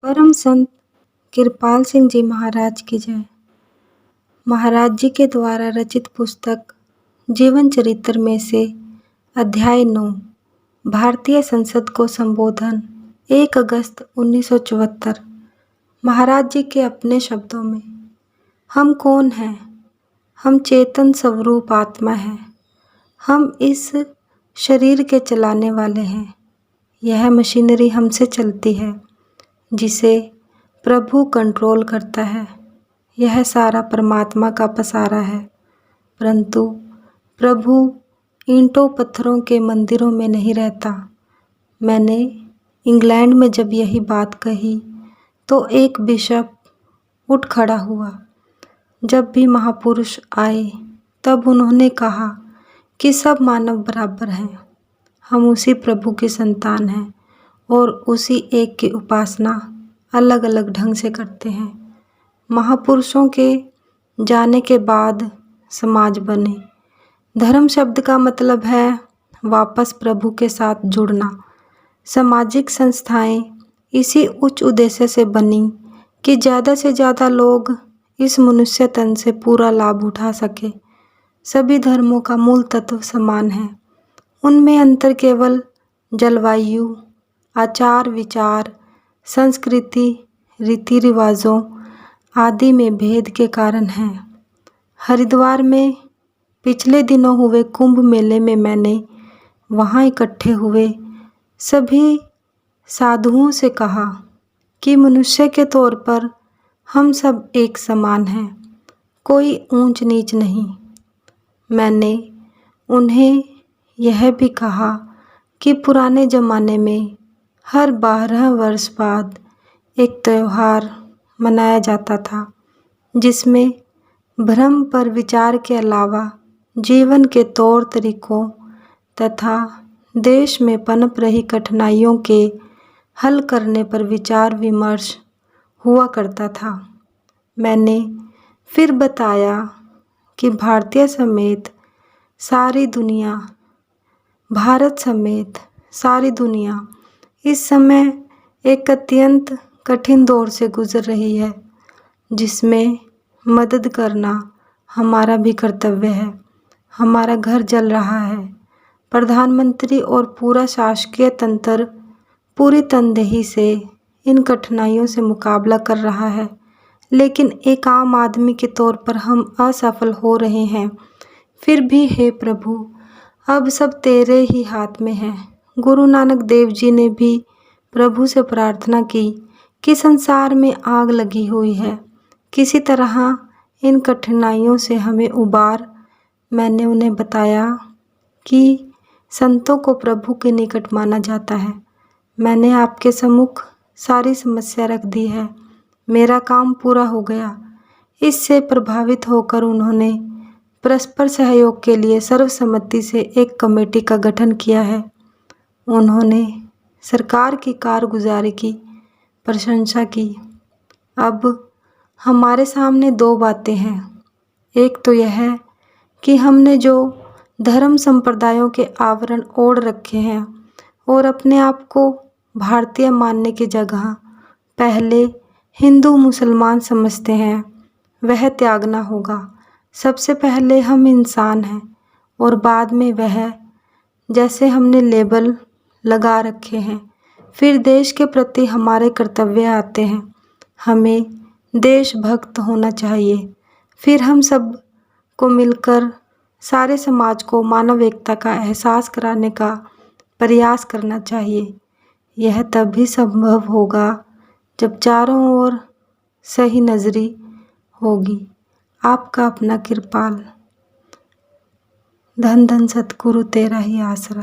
परम संत कृपाल सिंह जी महाराज की जय। महाराज जी के द्वारा रचित पुस्तक जीवन चरित्र में से अध्याय 9 भारतीय संसद को संबोधन 1 अगस्त 1974। महाराज जी के अपने शब्दों में, हम कौन हैं? हम चेतन स्वरूप आत्मा हैं। हम इस शरीर के चलाने वाले हैं। यह मशीनरी हमसे चलती है जिसे प्रभु कंट्रोल करता है। यह सारा परमात्मा का पसारा है, परंतु प्रभु ईंटों पत्थरों के मंदिरों में नहीं रहता। मैंने इंग्लैंड में जब यही बात कही तो एक बिशप उठ खड़ा हुआ। जब भी महापुरुष आए तब उन्होंने कहा कि सब मानव बराबर हैं। हम उसी प्रभु की संतान हैं और उसी एक की उपासना अलग अलग ढंग से करते हैं। महापुरुषों के जाने के बाद समाज बने। धर्म शब्द का मतलब है वापस प्रभु के साथ जुड़ना। सामाजिक संस्थाएं इसी उच्च उद्देश्य से बनी कि ज़्यादा से ज़्यादा लोग इस मनुष्य तन से पूरा लाभ उठा सके। सभी धर्मों का मूल तत्व समान है। उनमें अंतर केवल जलवायु, आचार विचार, संस्कृति, रीति रिवाजों आदि में भेद के कारण है। हरिद्वार में पिछले दिनों हुए कुंभ मेले में मैंने वहाँ इकट्ठे हुए सभी साधुओं से कहा कि मनुष्य के तौर पर हम सब एक समान हैं, कोई ऊंच नीच नहीं। मैंने उन्हें यह भी कहा कि पुराने ज़माने में हर 12 वर्ष बाद एक त्यौहार मनाया जाता था जिसमें भ्रम पर विचार के अलावा जीवन के तौर तरीकों तथा देश में पनप रही कठिनाइयों के हल करने पर विचार विमर्श हुआ करता था। मैंने फिर बताया कि भारत समेत सारी दुनिया इस समय एक अत्यंत कठिन दौर से गुजर रही है, जिसमें मदद करना हमारा भी कर्तव्य है। हमारा घर जल रहा है। प्रधानमंत्री और पूरा शासकीय तंत्र पूरी तनदेही से इन कठिनाइयों से मुकाबला कर रहा है, लेकिन एक आम आदमी के तौर पर हम असफल हो रहे हैं। फिर भी हे प्रभु, अब सब तेरे ही हाथ में है। गुरु नानक देव जी ने भी प्रभु से प्रार्थना की कि संसार में आग लगी हुई है, किसी तरह इन कठिनाइयों से हमें उबार। मैंने उन्हें बताया कि संतों को प्रभु के निकट माना जाता है। मैंने आपके सम्मुख सारी समस्या रख दी है। मेरा काम पूरा हो गया। इससे प्रभावित होकर उन्होंने परस्पर सहयोग के लिए सर्वसम्मति से एक कमेटी का गठन किया है। उन्होंने सरकार की कारगुजारी की प्रशंसा की। अब हमारे सामने 2 बातें हैं। एक तो यह है कि हमने जो धर्म संप्रदायों के आवरण ओढ़ रखे हैं और अपने आप को भारतीय मानने की जगह पहले हिंदू मुसलमान समझते हैं, वह त्यागना होगा। सबसे पहले हम इंसान हैं और बाद में वह, जैसे हमने लेबल लगा रखे हैं। फिर देश के प्रति हमारे कर्तव्य आते हैं। हमें देशभक्त होना चाहिए। फिर हम सब को मिलकर सारे समाज को मानव एकता का एहसास कराने का प्रयास करना चाहिए। यह तभी संभव होगा जब चारों ओर सही नज़री होगी। आपका अपना कृपाल। धन धन सतगुरु तेरा ही आसरा।